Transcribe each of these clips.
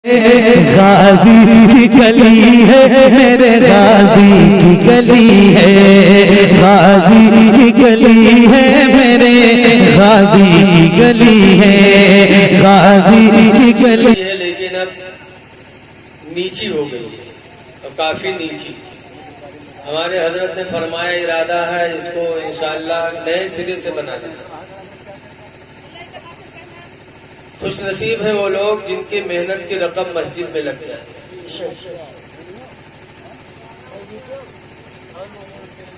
غازی کی گلی ہے میرے غازی کی گلی ہے، غازی کی گلی ہے میرے غازی کی گلی ہے، غازی کی گلی ہے، لیکن اب نیچی ہو گئی ہے، اب کافی نیچی۔ ہمارے حضرت نے فرمایا ارادہ ہے اس کو انشاءاللہ نئے سرے سے بنانا۔ خوش نصیب ہیں وہ لوگ جن کی محنت کی رقم مسجد میں لگ جائے۔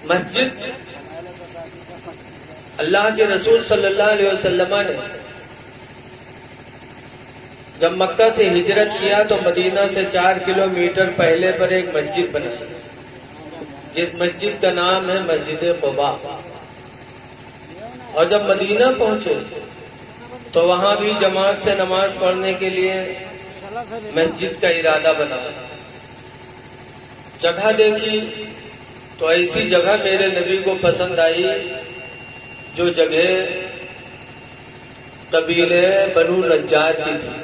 مسجد اللہ کے رسول صلی اللہ علیہ وسلم نے جب مکہ سے ہجرت کیا تو مدینہ سے 4 کلومیٹر پہلے پر ایک مسجد بنائی، جس مسجد کا نام ہے مسجد قباء۔ اور جب مدینہ پہنچے تو وہاں بھی جماعت سے نماز پڑھنے کے لیے مسجد کا ارادہ بنا۔ جگہ دیکھی تو ایسی جگہ میرے نبی کو پسند آئی جو جگہ قبیلے بنو نجار کی تھی۔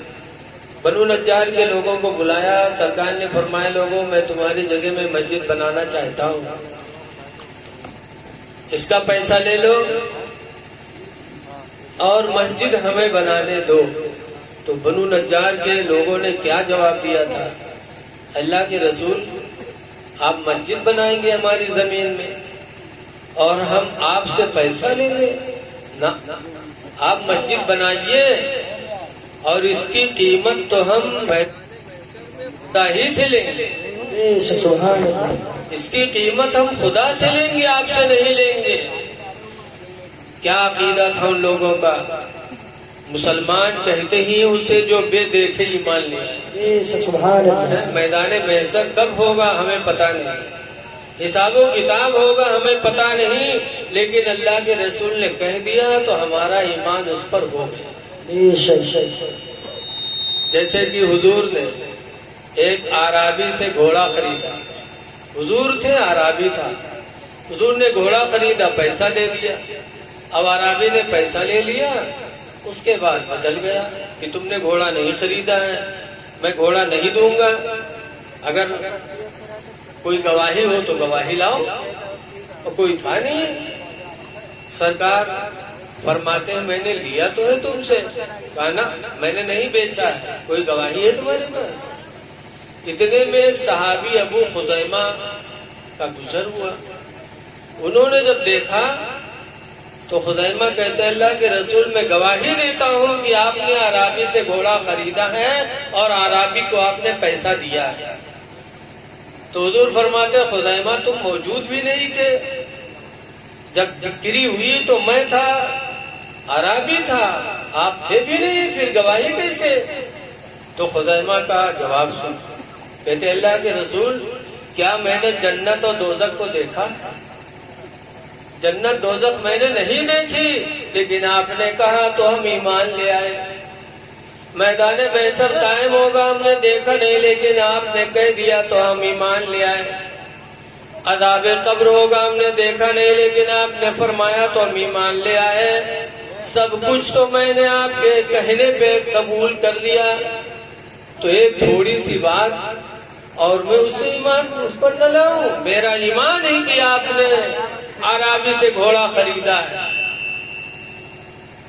بنو نجار کے لوگوں کو بلایا، سرکار نے فرمایا لوگوں میں تمہاری جگہ میں مسجد بنانا چاہتا ہوں، اس کا پیسہ لے لو اور مسجد ہمیں بنانے دو۔ تو بنو نجار کے لوگوں نے کیا جواب دیا تھا؟ اللہ کے رسول آپ مسجد بنائیں گے ہماری زمین میں اور ہم آپ سے پیسہ لیں گے؟ نہ، آپ مسجد بنائیے اور اس کی قیمت تو ہم خدا ہی سے لیں گے، اس کی قیمت ہم خدا سے لیں گے، آپ سے نہیں لیں گے۔ کیا عقیدہ تھا ان لوگوں کا؟ مسلمان کہتے ہی اسے جو بے دیکھے ایمان لیا۔ میدان محشر کب ہوگا ہمیں پتہ نہیں، حساب و کتاب ہوگا ہمیں پتہ نہیں، لیکن اللہ کے رسول نے کہہ دیا تو ہمارا ایمان اس پر ہو گیا۔ جیسے کہ حضور نے ایک اعرابی سے گھوڑا خریدا، حضور تھے اعرابی تھا، حضور نے گھوڑا خریدا، پیسہ دے دیا۔ اب اعرابی نے پیسہ لے لیا، اس کے بعد بدل گیا کہ تم نے گھوڑا نہیں خریدا ہے، میں گھوڑا نہیں دوں گا، اگر کوئی گواہی ہو تو گواہی لاؤ، اور کوئی تھا نہیں۔ سرکار فرماتے ہیں میں نے لیا تو ہے تم سے، کہا نا میں نے نہیں بیچا ہے، کوئی گواہی ہے تمہارے پاس؟ اتنے میں ایک صحابی ابو خزیمہ کا گزر ہوا، انہوں نے جب دیکھا تو خزیمہ کہتے ہیں اللہ کے رسول میں گواہی دیتا ہوں کہ آپ نے اعرابی سے گھوڑا خریدا ہے اور اعرابی کو آپ نے پیسہ دیا ہے۔ تو حضور فرماتے ہیں خزیمہ تم موجود بھی نہیں تھے، جب بکری ہوئی تو میں تھا، اعرابی تھا، آپ تھے بھی نہیں، پھر گواہی کیسے؟ تو خزیمہ کا جواب سن، کہتے اللہ کے رسول کیا میں نے جنت اور دوزخ کو دیکھا؟ جنت دوزخ میں نے نہیں دیکھی، لیکن آپ نے کہا تو ہم ایمان لے آئے۔ میدان محشر قائم ہوگا ہم نے دیکھا نہیں، لیکن آپ نے کہہ دیا تو ہم ایمان لے آئے۔ عذاب قبر ہوگا ہم نے دیکھا نہیں، لیکن آپ نے فرمایا تو ہم ایمان لے آئے۔ سب کچھ تو میں نے آپ کے کہنے پہ قبول کر لیا، تو ایک تھوڑی سی بات اور میں اسے ایمان اس پر نہ لاؤں؟ میرا ایمان ہی کہ آپ نے اعرابی سے گھوڑا خریدا ہے۔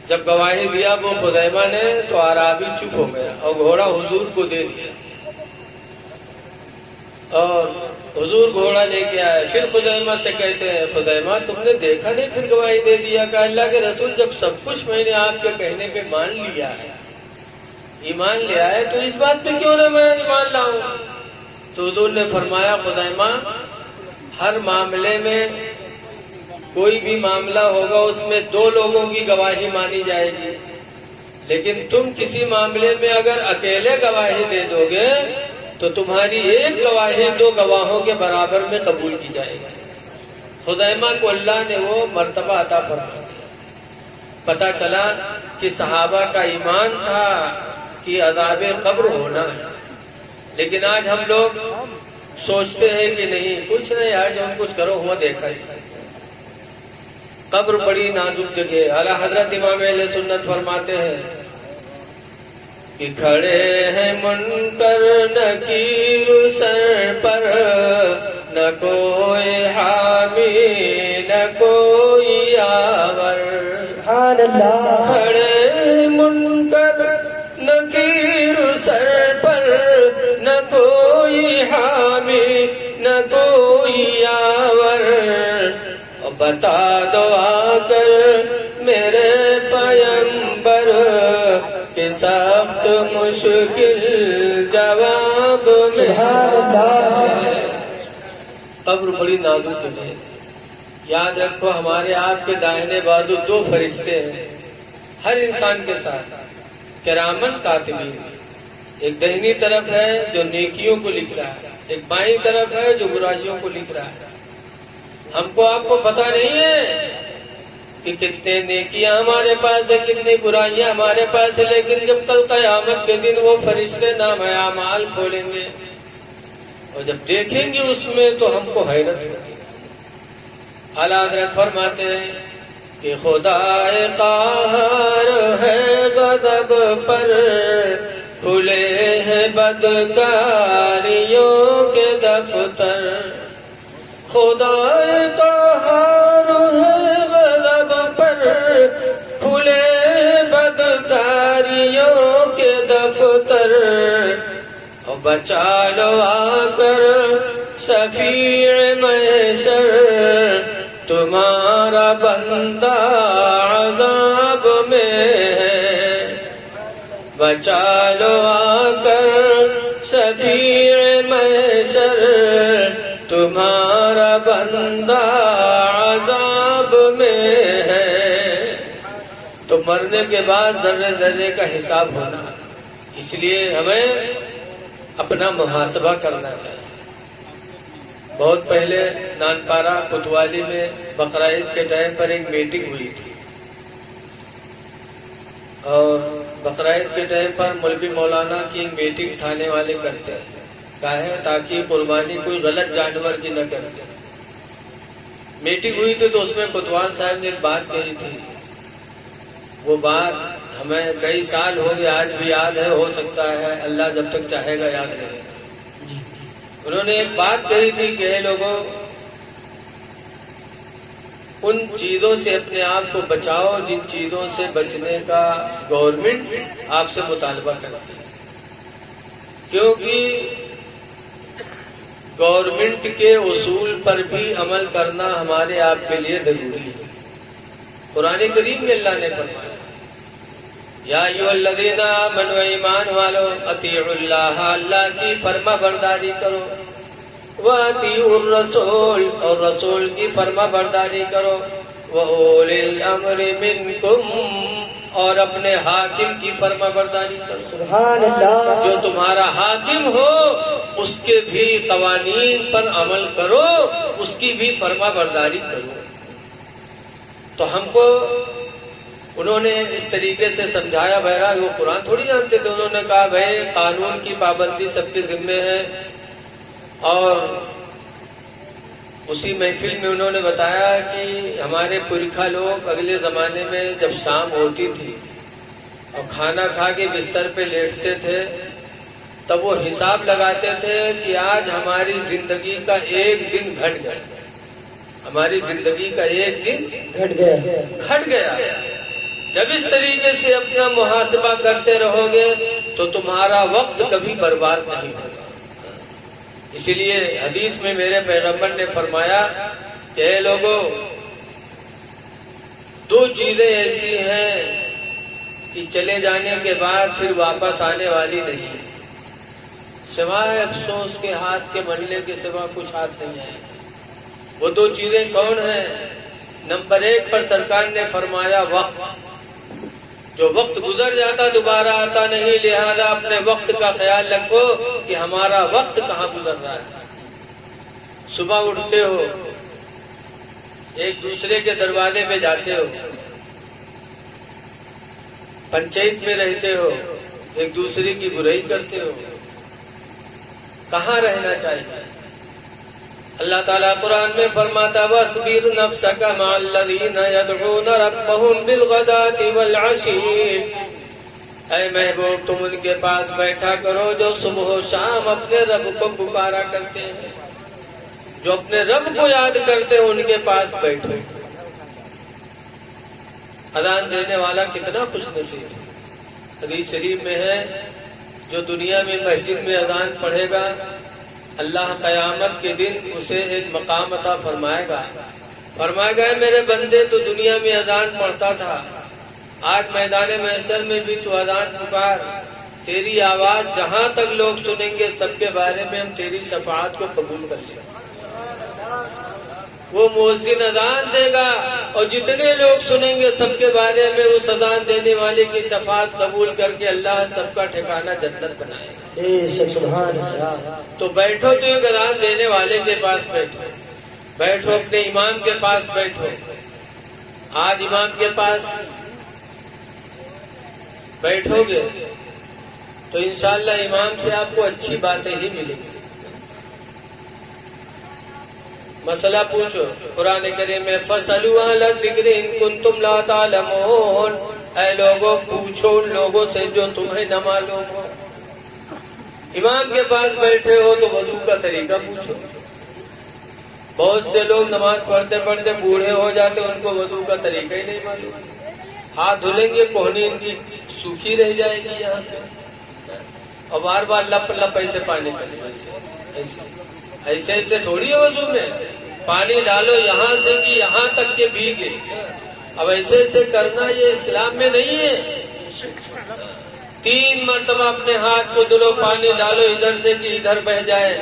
جب گواہی دیا وہ خزیمہ نے تو اعرابی چپ ہو گیا اور گھوڑا حضور کو دے دیا، اور حضور گھوڑا لے کے آئے۔ پھر خزیمہ سے کہتے ہیں خزیمہ تم نے دیکھا نہیں پھر گواہی دے دیا؟ کہ اللہ کے رسول جب سب کچھ میں نے آپ کے کہنے پہ مان لیا ہے، ایمان لے آئے، تو اس بات پہ کیوں نہ میں ایمان لاؤں؟ تو حضور نے فرمایا خزیمہ ہر معاملے میں کوئی بھی معاملہ ہوگا اس میں 2 لوگوں کی گواہی مانی جائے گی، لیکن تم کسی معاملے میں اگر اکیلے گواہی دے دو گے تو تمہاری ایک گواہی 2 گواہوں کے برابر میں قبول کی جائے گی۔ خزیمہ کو اللہ نے وہ مرتبہ عطا فرما دیا۔ پتہ چلا کہ صحابہ کا ایمان تھا کہ عذاب قبر ہونا ہے، لیکن آج ہم لوگ سوچتے ہیں کہ نہیں کچھ نہیں، آج ہم کچھ کرو ہوا دیکھا ہی۔ قبر بڑی نازک جگہ، اعلیٰ حضرت امام اہل سنت فرماتے ہیں کہ کھڑے ہیں منکر نکیر سر پر، نہ کوئی حامی نہ کوئی یاور۔ سبحان اللہ۔ کھڑے منکر نکیر سر پر، نہ کوئی حامی نہ کوئی یاور۔ اور بتا دو آ کر میرے پیمبر کہ سخت مشکل جواب میں۔ سبحان اللہ۔ قبر بڑی نازک ہے، یاد رکھو ہمارے آپ کے دائنے بازو دو فرشتے ہیں ہر انسان کے ساتھ، کرامن کاتبین۔ ایک دہنی طرف ہے جو نیکیوں کو لکھ رہا ہے، ایک بائیں طرف ہے جو برائیوں کو لکھ رہا ہے۔ ہم کو آپ کو پتہ نہیں ہے کہ کتنے نیکیاں ہمارے پاس ہے، کتنی برائیاں ہمارے پاس ہے، لیکن جب کل قیامت کے دن وہ فرشتے نام اعمال کھولیں گے اور جب دیکھیں گے اس میں تو ہم کو حیرت ہوگی۔ اعلیٰ حضرت فرماتے ہیں کہ خدا قہار ہے غضب پر، کھلے ہیں بدکاریوں کے دفتر۔ خدا قہار ہے غضب پر، کھلے بدکاریوں کے دفتر۔ اور بچا لو آ کر شفیع محشر، تمہارا بندہ عذاب میں ہے۔ بچا لو آ کر شفیع محشر، تمہارا بندہ عذاب میں ہے۔ تو مرنے کے بعد ذرے ذرے کا حساب ہونا، اس لیے ہمیں اپنا محاسبہ کرنا چاہیے۔ بہت پہلے نانپارہ کوتوالی میں بقرعید کے ٹائم پر ایک میٹنگ ہوئی تھی، اور بقرعید کے ٹائم پر مولوی مولانا کی ایک میٹنگ تھانے والے کرتے ہیں، کاہے تاکہ قربانی کوئی غلط جانور کی نہ کرے۔ میٹنگ ہوئی تھی تو اس میں کوتوال صاحب نے ایک بات کہی تھی، وہ بات ہمیں کئی سال ہو گئے، آج بھی یاد ہے، ہو سکتا ہے اللہ جب تک چاہے گا یاد رہے۔ انہوں نے ایک بات کہی تھی کہ اے لوگوں، ان چیزوں سے اپنے آپ کو بچاؤ جن چیزوں سے بچنے کا گورنمنٹ آپ سے مطالبہ کرتی ہے، کیونکہ گورنمنٹ کے اصول پر بھی عمل کرنا ہمارے آپ کے لیے ضروری ہے۔ قرآن کریم میں اللہ نے فرمایا یا ایھا الذین آمنوا، ایمان والو، اطیعوا اللہ، اللہ کی فرما برداری کرو، واطیعوا الرسول، اور رسول کی فرما برداری کرو، واولی الامر منکم، اور اپنے حاکم کی فرما برداری کرو۔ سبحان اللہ۔ جو تمہارا حاکم ہو اس کے بھی قوانین پر عمل کرو، اس کی بھی فرما برداری کرو۔ تو ہم کو انہوں نے اس طریقے سے سمجھایا، بہرحال وہ قرآن تھوڑی جانتے تھے، انہوں نے کہا بھائی قانون کی پابندی سب کے ذمے ہے۔ اور اسی محفل میں انہوں نے بتایا کہ ہمارے پرکھا لوگ اگلے زمانے میں جب شام ہوتی تھی اور کھانا کھا کے بستر پہ لیٹتے تھے تب وہ حساب لگاتے تھے کہ آج ہماری زندگی کا ایک دن گھٹ گیا، ہماری زندگی کا ایک دن گھٹ گیا۔ جب اس طریقے سے اپنا محاسبہ کرتے رہو گے تو تمہارا وقت کبھی برباد نہیں ہوگا۔ اسی لیے حدیث میں میرے پیغمبر نے فرمایا کہ اے لوگوں، دو چیزیں ایسی ہیں کہ چلے جانے کے بعد پھر واپس آنے والی نہیں، سوائے افسوس کے ہاتھ کے ملنے کے سوا کچھ ہاتھ نہیں آئے۔ وہ دو چیزیں کون ہیں؟ نمبر ایک پر سرکار نے فرمایا وقت، جو وقت گزر جاتا دوبارہ آتا نہیں، لہذا اپنے وقت کا خیال رکھو کہ ہمارا وقت کہاں گزر رہا ہے۔ صبح اٹھتے ہو، ایک دوسرے کے دروازے پہ جاتے ہو، پنچایت میں رہتے ہو، ایک دوسرے کی برائی کرتے ہو، کہاں رہنا چاہیے؟ اللہ تعالیٰ قرآن میں فرماتا وَاصْبِرْ نَفْسَكَ مَعَ الَّذِينَ يَدْعُونَ رَبَّهُمْ بِالْغَدَاةِ وَالْعَشِيِّ اے محبوب تم ان کے پاس بیٹھا کرو جو صبح و شام اپنے رب کو پکارا کرتے ہیں، جو اپنے رب کو یاد کرتے ہیں، ان کے پاس بیٹھو۔ اذان دینے والا کتنا خوش نصیب ہے۔ حدیث شریف میں ہے جو دنیا میں مسجد میں اذان پڑھے گا اللہ قیامت کے دن اسے ایک مقام عطا فرمائے گا، فرمائے گا میرے بندے تو دنیا میں اذان پڑھتا تھا، آج میدان محشر میں بھی تو اذان پکار، تیری آواز جہاں تک لوگ سنیں گے سب کے بارے میں ہم تیری شفاعت کو قبول کر لیں۔ وہ مؤذن اذان دے گا اور جتنے لوگ سنیں گے سب کے بارے میں اس اذان دینے والے کی شفاعت قبول کر کے اللہ سب کا ٹھکانہ جنت بنائے گا۔ سبحان اللہ۔ تو بیٹھو تو ایک اذان دینے والے کے پاس بیٹھو، بیٹھو اپنے امام کے پاس بیٹھو۔ آج امام کے پاس بیٹھو گے تو انشاءاللہ امام سے آپ کو اچھی باتیں ہی ملیں گی۔ مسئلہ پوچھو، قرآن کریم میں فَاسْأَلُوا أَهْلَ الذِّكْرِ إِن كُنتُمْ لَا تَعْلَمُونَ، اے لوگوں پوچھو ان لوگوں سے جو تمہیں نہ معلوم ہو۔ امام کے پاس بیٹھے ہو تو وضو کا طریقہ پوچھو۔ بہت سے لوگ نماز پڑھتے پڑھتے بوڑھے ہو جاتے ان کو وضو کا طریقہ ہی نہیں معلوم، ہاتھ دھلیں گے کوہنی ان کی سوکھی رہ جائے گی یہاں پہ، اور بار بار لپ لپ ایسے پانی ایسے ایسے تھوڑی ہے وضو میں، پانی ڈالو یہاں سے کہ یہاں تک کے بھیگے، اب ایسے ایسے کرنا یہ اسلام میں نہیں ہے۔ 3 مرتبہ اپنے ہاتھ کو دھلو، پانی ڈالو ادھر سے کہ ادھر بہ جائے،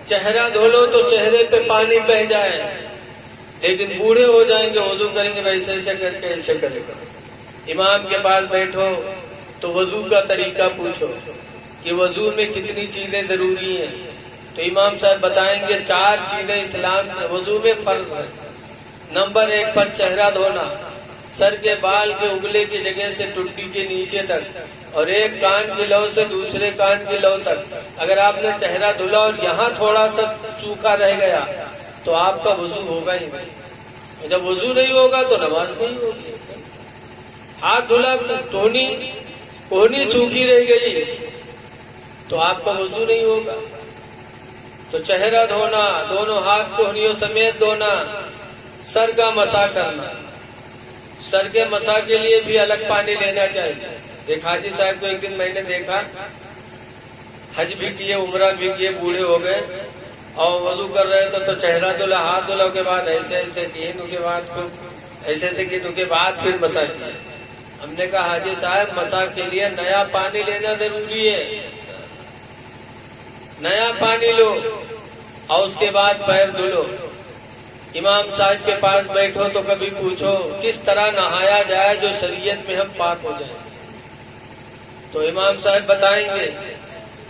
چہرہ دھولو تو چہرے پہ پانی بہ جائے، لیکن بوڑھے ہو جائیں گے وضو کریں گے ایسے ایسے کر کے ایسے کرے گا۔ امام کے پاس بیٹھو تو وضو کا طریقہ پوچھو کہ وضو میں کتنی چیزیں ضروری ہیں، تو امام صاحب بتائیں گے 4 چیزیں اسلام میں وضو میں فرض ہیں۔ نمبر 1 پر چہرہ دھونا، سر کے بال کے اگلے کی جگہ سے ٹڈی کے نیچے تک، اور ایک کان کی لو سے دوسرے کان کی لو تک۔ اگر آپ نے چہرہ دھلا اور یہاں تھوڑا سا سوکھا رہ گیا تو آپ کا وضو ہوگا ہی نہیں، جب وضو نہیں ہوگا تو نماز نہیں ہوگی۔ ہاتھ دھلا کوہنی سوکھی رہ گئی تو آپ کا وضو نہیں ہوگا۔ تو چہرہ دھونا، دونوں ہاتھ کوہنیوں سمیت دھونا، سر کا مسح کرنا، سر کے مسح کے لیے بھی الگ پانی لینا چاہیے۔ ایک حاجی صاحب کو ایک دن میں نے دیکھا، حج بھی کیے عمرہ بھی کیے، بوڑھے ہو گئے اور وضو کر رہے تھے تو چہرہ دھلا، ہاتھ دھلا کے بعد ایسے ایسے کیے، ان کے بعد ایسے ایسے کیے، ان کے بعد پھر مسح کیا۔ ہم نے کہا حاجی صاحب مسح کے لیے نیا پانی لینا ضروری ہے، نیا پانی لو اور اس کے بعد پیر دھلو۔ امام صاحب کے پاس بیٹھو تو کبھی پوچھو کس طرح نہایا جائے جو شریعت میں ہم پاک ہو جائیں، تو امام صاحب بتائیں گے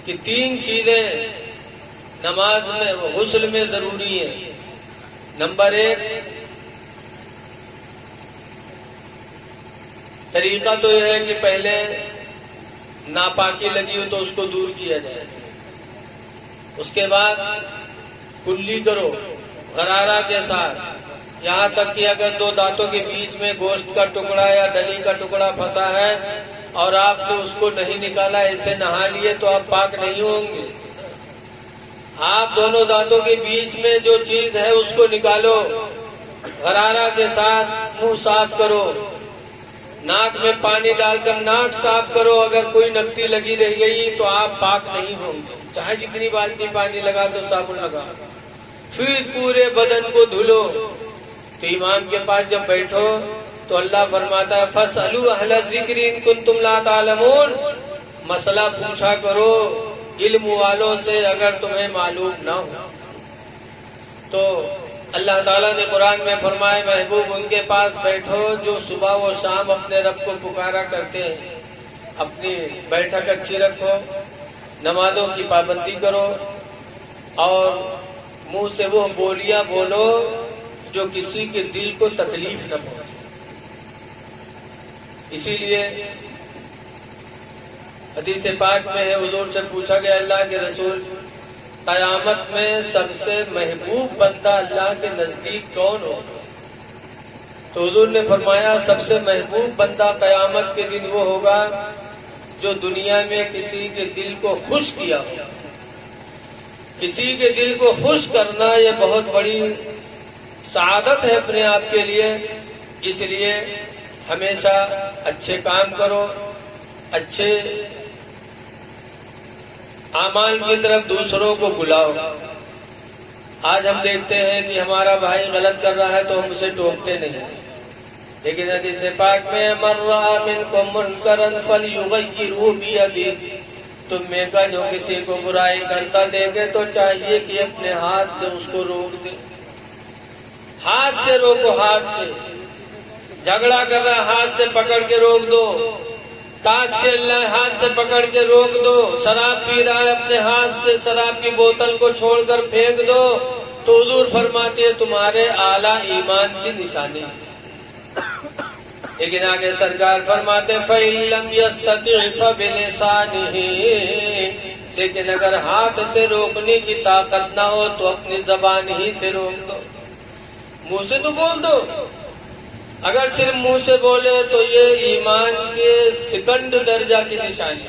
کہ 3 چیزیں نماز میں غسل میں ضروری ہیں۔ نمبر 1 طریقہ تو یہ ہے کہ پہلے ناپاکی لگی ہو تو اس کو دور کیا جائے، اس کے بعد کلی کرو غرارہ کے ساتھ، یہاں تک کہ اگر 2 دانتوں کے بیچ میں گوشت کا ٹکڑا یا ڈلی کا ٹکڑا پھنسا ہے اور آپ نے اس کو نہیں نکالا، ایسے نہا لیے تو آپ پاک نہیں ہوں گے۔ آپ دونوں دانتوں کے بیچ میں جو چیز ہے اس کو نکالو، غرارہ کے ساتھ منہ صاف کرو، ناک میں پانی ڈال کر ناک صاف کرو، اگر کوئی نکتی لگی رہ گئی تو آپ پاک نہیں ہوں گے، چاہے جتنی بالٹی پانی لگا دو، صابن لگا، پھر پورے بدن کو دھلو۔ تو امام کے پاس جب بیٹھو تو اللہ فرماتا ہے فَاسْأَلُوا أَهْلَ الذِّكْرِ إِن كُنتُمْ لَا تَعْلَمُونَ، مسئلہ پوچھا کرو علم والوں سے اگر تمہیں معلوم نہ ہو۔ تو اللہ تعالیٰ نے قرآن میں فرمائے محبوب ان کے پاس بیٹھو جو صبح و شام اپنے رب کو پکارا کرتے ہیں۔ اپنی بیٹھک اچھی رکھو، نمازوں کی پابندی کرو اور منہ سے وہ بولیاں بولو جو کسی کے دل کو تکلیف نہ پہنچے۔ اسی لیے حدیث پاک میں ہے، حضور سے پوچھا گیا اللہ کے رسول قیامت میں سب سے محبوب بندہ اللہ کے نزدیک کون ہو؟ تو حضور نے فرمایا سب سے محبوب بندہ قیامت کے دن وہ ہوگا جو دنیا میں کسی کے دل کو خوش کیا ہو. کسی کے دل کو خوش کرنا یہ بہت بڑی سعادت ہے اپنے آپ کے لیے. اس لیے ہمیشہ اچھے کام کرو، اچھے اعمال کی طرف دوسروں کو بلاؤ. آج ہم دیکھتے ہیں کہ ہمارا بھائی غلط کر رہا ہے تو ہم اسے ٹوکتے نہیں، لیکن حدیث پاک میں من رأى منکم منکرا فلیغیرہ بیدہ، تم میں کا جو کسی کو برائی کرتا دیکھے تو چاہیے کہ اپنے ہاتھ سے اس کو روک دے. ہاتھ سے روکو، ہاتھ سے. جھگڑا کر رہا ہے ہاتھ سے پکڑ کے روک دو، تاش کھیل رہا ہے ہاتھ سے پکڑ کے روک دو، شراب پی رہا ہے اپنے ہاتھ سے شراب کی بوتل کو چھوڑ کر پھینک دو. تو حضور فرماتے ہیں تمہارے اعلیٰ ایمان کی نشانی. لیکن آگے سرکار فرماتے فَإِن لَّمْ يَسْتَطِعْ فَبِلِسَانِهِ، لیکن اگر ہاتھ سے روکنے کی طاقت نہ ہو تو اپنی زبان ہی سے روک دو. منہ سے تو بول دو. اگر صرف منہ سے بولے تو یہ ایمان کے سیکنڈ درجہ کی نشانی.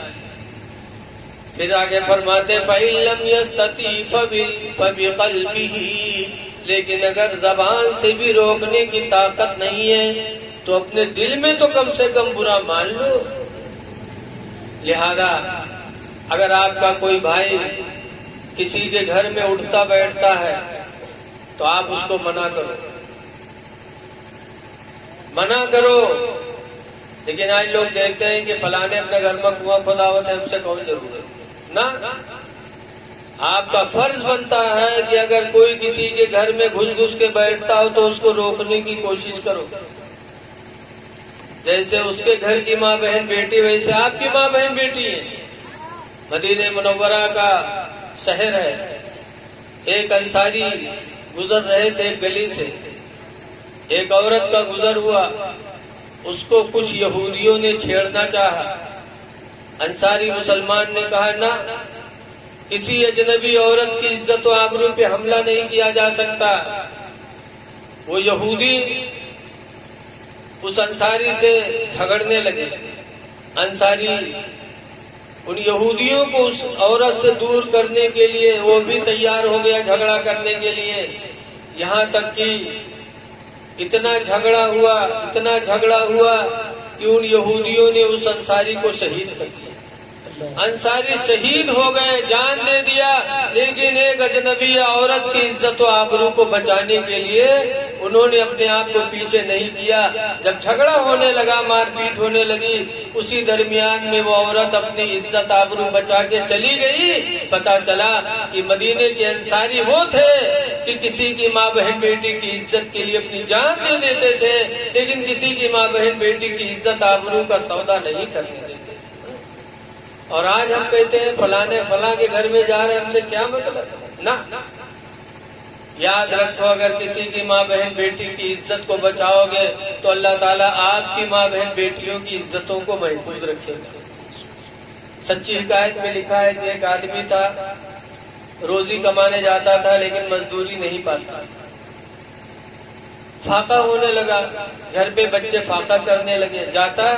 پھر آگے فرماتے فَإِن لَّمْ يَسْتَطِعْ فَبِقَلْبِهِ، لیکن اگر زبان سے بھی روکنے کی طاقت نہیں ہے تو اپنے دل میں تو کم سے کم برا مان لو. لہذا اگر آپ کا کوئی بھائی کسی کے گھر میں اٹھتا بیٹھتا ہے تو آپ اس کو منع کرو، منع کرو. لیکن آج لوگ دیکھتے ہیں کہ فلانے اپنے گھر میں کنواں کھودا ہوا ہے، ہم سے کون ضرور ہے. نہ، آپ کا فرض بنتا ہے کہ اگر کوئی کسی کے گھر میں گھس گھس کے بیٹھتا ہو تو اس کو روکنے کی کوشش کرو. جیسے اس کے گھر کی ماں بہن بیٹی ویسے آپ کی ماں بہن بیٹی ہے. مدینہ منورہ کا شہر ہے. ایک انصاری گزر رہے تھے ایک گلی سے، ایک عورت کا گزر ہوا، اس کو کچھ یہودیوں نے چھیڑنا چاہا. انصاری مسلمان نے کہا نہ، کسی اجنبی عورت کی عزت و آبرو پہ حملہ نہیں کیا جا سکتا. وہ یہودی اس انصاری سے جھگڑنے لگے. انصاری ان یہودیوں کو اس عورت سے دور کرنے کے لیے وہ بھی تیار ہو گیا جھگڑا کرنے کے لیے. یہاں تک کہ اتنا جھگڑا ہوا کہ ان یہودیوں نے اس انصاری کو شہید کر دیا. انصاری شہید ہو گئے، جان دے دیا. لیکن ایک اجنبی عورت کی عزت و آبرو کو بچانے کے لیے انہوں نے اپنے آپ کو پیچھے نہیں کیا. جب جھگڑا ہونے لگا، مار پیٹ ہونے لگی، اسی درمیان میں وہ عورت اپنی عزت آبرو بچا کے چلی گئی. پتا چلا کہ مدینے کے انصاری وہ تھے کہ کسی کی ماں بہن بیٹی کی عزت کے لیے اپنی جان دے دیتے تھے، لیکن کسی کی ماں بہن بیٹی کی عزت آبرو کا سودا نہیں کرتے تھے. اور آج ہم کہتے ہیں فلاں کے گھر میں جا رہے ہیں، ہم سے کیا مطلب. نہ، یاد رکھو اگر کسی کی ماں بہن بیٹی کی عزت کو بچاؤ گے تو اللہ تعالیٰ آپ کی ماں بہن بیٹیوں کی عزتوں کو محفوظ رکھے گا. سچی حکایت میں لکھا ہے کہ ایک آدمی تھا، روزی کمانے جاتا تھا لیکن مزدوری نہیں پاتا. فاقہ ہونے لگا، گھر پہ بچے فاقہ کرنے لگے. جاتا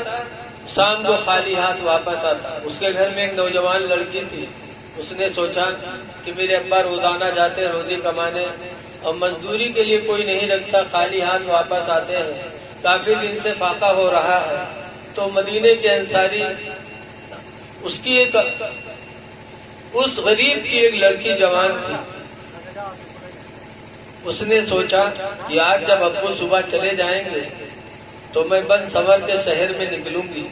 شام کو خالی ہاتھ واپس آتا. اس کے گھر میں ایک نوجوان لڑکی تھی. اس نے سوچا کہ میرے ابا روزانہ جاتے روزی کمانے اور مزدوری کے لیے کوئی نہیں رکھتا، خالی ہاتھ واپس آتے ہیں، کافی دن سے فاقہ ہو رہا ہے. تو مدینے کے انصاری اس غریب کی ایک لڑکی جوان تھی. اس نے سوچا کہ آج جب ابو صبح چلے جائیں گے تو میں بند سور کے شہر میں نکلوں گی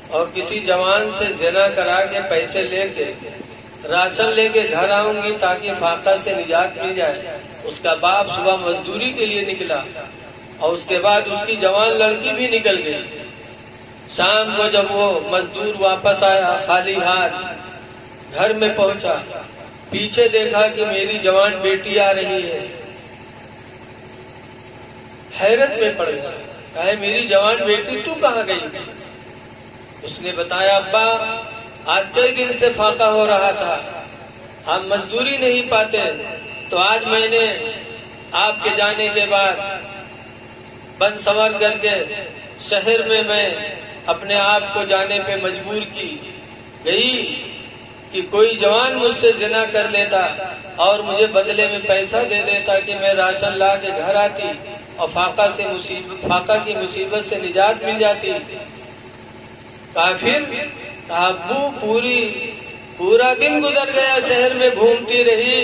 اور کسی جوان سے زنا کرا کے پیسے لے کے راشن لے کے گھر آؤں گی تاکہ فاقہ سے نجات مل جائے. اس کا باپ صبح مزدوری کے لیے نکلا اور اس کے بعد اس کی جوان لڑکی بھی نکل گئی. شام کو جب وہ مزدور واپس آیا خالی ہاتھ، گھر میں پہنچا، پیچھے دیکھا کہ میری جوان بیٹی آ رہی ہے. حیرت میں پڑ گیا، کہا میری جوان بیٹی تو کہاں گئی تھی؟ اس نے بتایا ابا آج کئی دن سے فاقہ ہو رہا تھا، ہم مزدوری نہیں پاتے، تو آج میں نے آپ کے جانے کے بعد بن سنور کر کے شہر میں اپنے آپ کو جانے پہ مجبور کی گئی کہ کوئی جوان مجھ سے زنا کر لیتا اور مجھے بدلے میں پیسہ دے دیتا کہ میں راشن لا کے گھر آتی اور فاقہ کی مصیبت سے نجات مل جاتی. کافر ابو پورا دن گزر گیا شہر میں گھومتی رہی،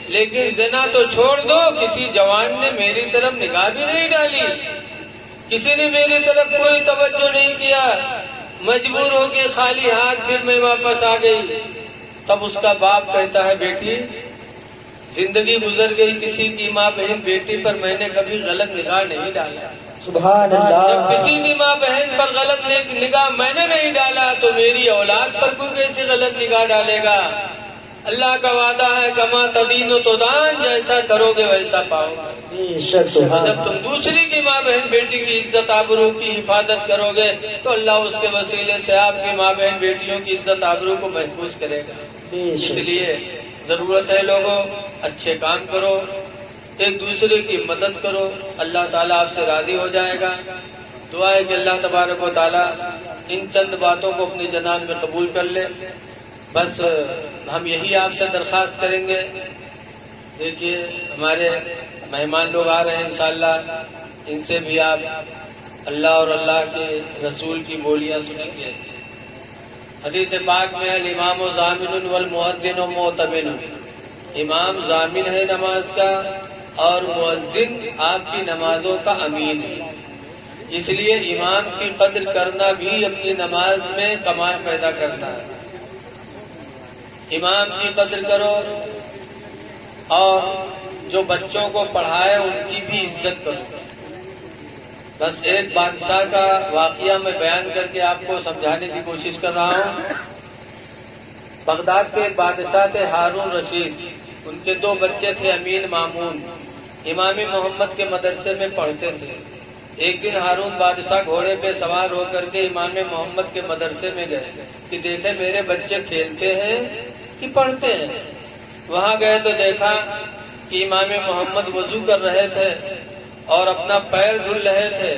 لیکن زنا تو چھوڑ دو، کسی جوان نے میری طرف نگاہ بھی نہیں ڈالی، کسی نے میری طرف کوئی توجہ نہیں کیا. مجبور ہو کے خالی ہاتھ پھر میں واپس آ گئی. تب اس کا باپ کہتا ہے بیٹی زندگی گزر گئی، کسی کی ماں بہن بیٹی پر میں نے کبھی غلط نگاہ نہیں ڈالا. سبحان جب اللہ. کسی کی ماں بہن پر غلط نگاہ میں نے نہیں ڈالا تو میری اولاد پر کوئی کیسے غلط نگاہ ڈالے گا؟ اللہ کا وعدہ ہے کما تدین و تدان، جیسا کرو گے ویسا پاؤ گے. بے شک اور سبحان جب تم دوسری کی ماں بہن بیٹی کی عزت آبرو کی حفاظت کرو گے تو اللہ اس کے وسیلے سے آپ کی ماں بہن بیٹیوں کی عزت آبرو کو محفوظ کرے گا. بے اس شک. لیے ضرورت ہے لوگوں اچھے کام کرو، ایک دوسرے کی مدد کرو، اللہ تعالیٰ آپ سے راضی ہو جائے گا. دعا ہے کہ اللہ تبارک و تعالیٰ ان چند باتوں کو اپنی جنان میں قبول کر لے. بس ہم یہی آپ سے درخواست کریں گے. دیکھیے ہمارے مہمان لوگ آ رہے ہیں انشاءاللہ، ان سے بھی آپ اللہ اور اللہ کے رسول کی بولیاں سنیں گے. حدیث پاک میں الامام ضامن والمؤذن مؤتمن، امام ضامن ہے نماز کا اور مؤذن آپ کی نمازوں کا امین ہے. اس لیے امام کی قدر کرنا بھی اپنی نماز میں کمال پیدا کرتا ہے. امام کی قدر کرو اور جو بچوں کو پڑھائے ان کی بھی عزت کرو. بس ایک بادشاہ کا واقعہ میں بیان کر کے آپ کو سمجھانے کی کوشش کر رہا ہوں. بغداد کے ایک بادشاہ تھے ہارون رشید، ان کے 2 بچے تھے امین مامون، امام محمد کے مدرسے میں پڑھتے تھے. ایک دن ہارون بادشاہ گھوڑے پہ سوار ہو کر کے امام محمد کے مدرسے میں گئے کہ دیکھیں میرے بچے کھیلتے ہیں کہ پڑھتے ہیں. وہاں گئے تو دیکھا کہ امام محمد وضو کر رہے تھے اور اپنا پیر دھل رہے تھے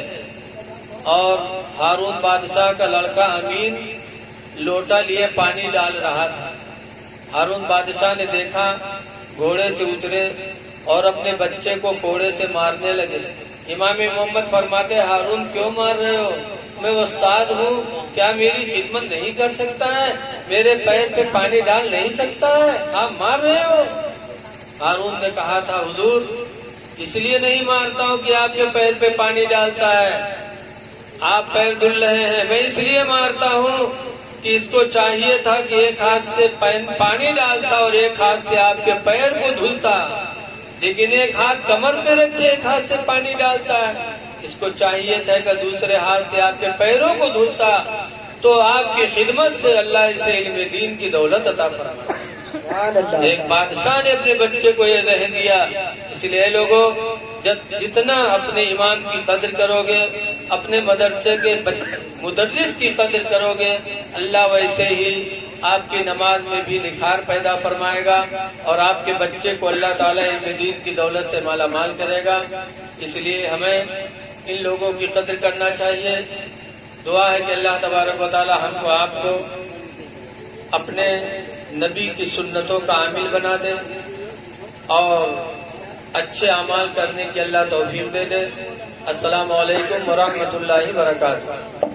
اور ہارون بادشاہ کا لڑکا امین لوٹا لیے پانی ڈال رہا تھا. ہارون بادشاہ نے دیکھا، گھوڑے سے اترے اور اپنے بچے کو کوڑے سے مارنے لگے. امام محمد فرماتے ہارون کیوں مار رہے ہو؟ میں استاد ہوں، کیا میری خدمت نہیں کر سکتا ہے؟ میرے پیر پہ پانی ڈال نہیں سکتا ہے؟ آپ مار رہے ہو؟ ہارون نے کہا تھا حضور اس لیے نہیں مارتا ہوں کہ آپ کے پیر پہ پانی ڈالتا ہے، آپ پیر دھل رہے ہیں. میں اس لیے مارتا ہوں کہ اس کو چاہیے تھا کہ ایک ہاتھ سے پانی ڈالتا اور ایک ہاتھ سے آپ کے پیر کو دھلتا، لیکن ایک ہاتھ کمر پہ رکھے ایک ہاتھ سے پانی ڈالتا ہے. اس کو چاہیے تھا کہ دوسرے ہاتھ سے آپ کے پیروں کو دھلتا تو آپ کی خدمت سے اللہ اسے علم دین کی دولت عطا فرمائے. سبحان اللہ. ایک بادشاہ نے اپنے بچے کو یہ ذہن دیا. اس لیے لوگوں جتنا اپنے امام کی قدر کرو گے، اپنے مدرسے کے مدرس کی قدر کرو گے، اللہ ویسے ہی آپ کی نماز میں بھی نکھار پیدا فرمائے گا اور آپ کے بچے کو اللہ تعالیٰ علم دین کی دولت سے مالا مال کرے گا. اس لیے ہمیں ان لوگوں کی قدر کرنا چاہیے. دعا ہے کہ اللہ تبارک و تعالیٰ ہم کو آپ کو اپنے نبی کی سنتوں کا عامل بنا دے اور اچھے اعمال کرنے کی اللہ توفیق دے دے. السلام علیکم ورحمۃ اللہ وبرکاتہ.